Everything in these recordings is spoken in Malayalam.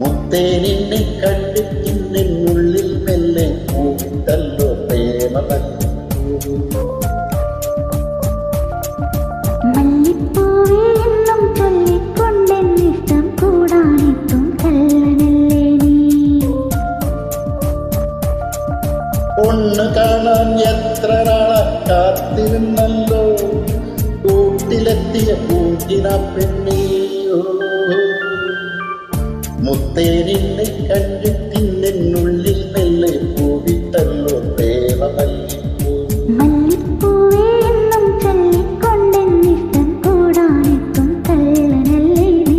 മുത്തേ നിന്നെ കണ്ടിട്ടിന്നുള്ളിൽ മെല്ലെ പൂവിട്ടല്ലോ പ്രേമമല്ലി. മല്ലിപ്പൂവേ എന്നും ചൊല്ലിക്കൊണ്ടെന്നിഷ്ടം കൂടാനെത്തും കള്ളനല്ലേ നീ. ഒന്ന് കാണാൻ എത്ര നാളെ കാത്തിരുന്നല്ലോ കൂട്ടിലെത്തിയ പൂങ്കിന പെണ്ണിയോ. മുത്തേ നിന്നെ കണ്ടിട്ടിന്നുള്ളിൽ മെല്ലെ പൂവിട്ടല്ലോ പ്രേമമല്ലിപ്പൂ. മല്ലിപ്പൂവേ എന്നും ചൊല്ലിക്കൊണ്ടെന്നിഷ്ടം കൂടാനെത്തും കള്ളനല്ലേ നീ.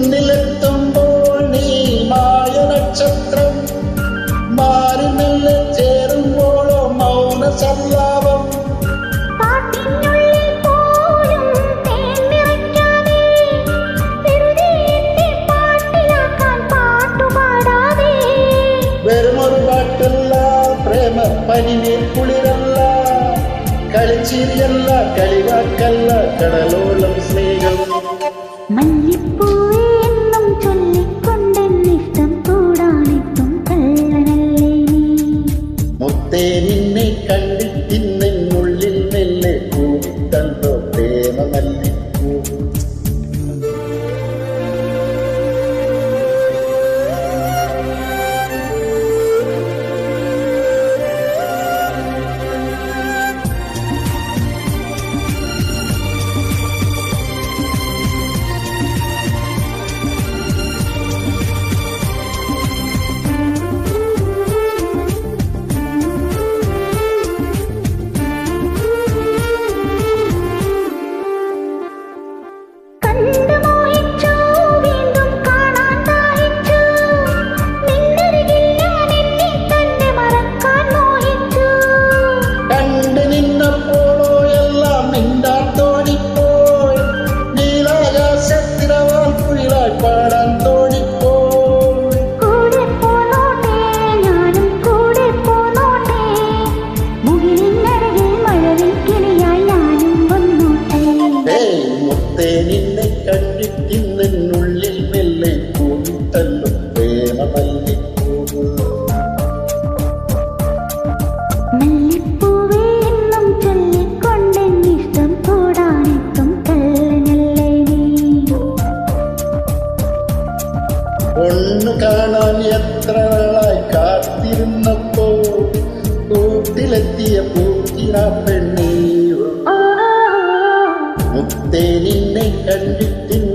മുന്നിലെത്തുമ്പോൾ നീ മായ നക്ഷത്രം മാറി മെല്ലെ ചേരുമ്പോഴോ മൗന സല്ലാപം. പാട്ടിനുള്ളിൽ പോലും തേൻ നിറയ്ക്കാതെ വെറുതെ എന്നെ പാട്ടിലാക്കാൻ പാട്ടുപാടാതെ. വെറുമൊരു പാട്ടല്ല പ്രേമ പനിനീർ കുളിരല്ല കളിച്ചിരിയല്ല കളിവാക്കല്ല കടലോളം സ്നേഹം. മല്ലിപ്പൂവേ എന്നും ചൊല്ലിക്കൊണ്ടെന്നിഷ്ടം കൂടാനെത്തും കള്ളനല്ലേ നീ. മുത്തേ നിന്നെ കണ്ടിട്ടിന്നുള്ളിൽ മെല്ലെ പൂവിട്ടല്ലോ പ്രേമമല്ലിപ്പൂ. കണ്ടു മോഹിച്ചു വീണ്ടും കാണാൻ ദാഹിച്ചു നിന്നരികിൽ ഞാൻ എന്നെ തന്നെ മറക്കാൻ മോഹിച്ചു. കണ്ടു നിന്നപ്പോഴോ എല്ലാം മിണ്ടാൻ തോന്നിപ്പോയി നീലാകാശത്തിരവാൻ കുളിരായി പാടാൻ തോന്നിപ്പോയി. കൂടെ പോന്നോട്ടെ ഞാനും കൂടെ പോന്നോട്ടെ മുകിലിനരികിൽ മഴവിൽ കിളിയായി ഞാനും വന്നോട്ടെ. മുത്തേ നിന്നെ കണ്ടിട്ടിന്നുള്ളിൽ മെല്ലെ പൂവിട്ടല്ലോ പ്രേമമല്ലിപ്പൂ. മല്ലിപ്പൂവേ എന്നും ചൊല്ലിക്കൊണ്ടെന്നിഷ്ടം കൂടാനെത്തും കള്ളനല്ലേ നീ. ഒന്ന് കാണാൻ എത്ര നാളായി കാത്തിരുന്നപ്പോ കൂട്ടിലെത്തിയ പൂങ്കിന പെണ്ണിയോ. ഓ മുത്തേ നിന്നെ കണ്ടിട്ടിന്ന്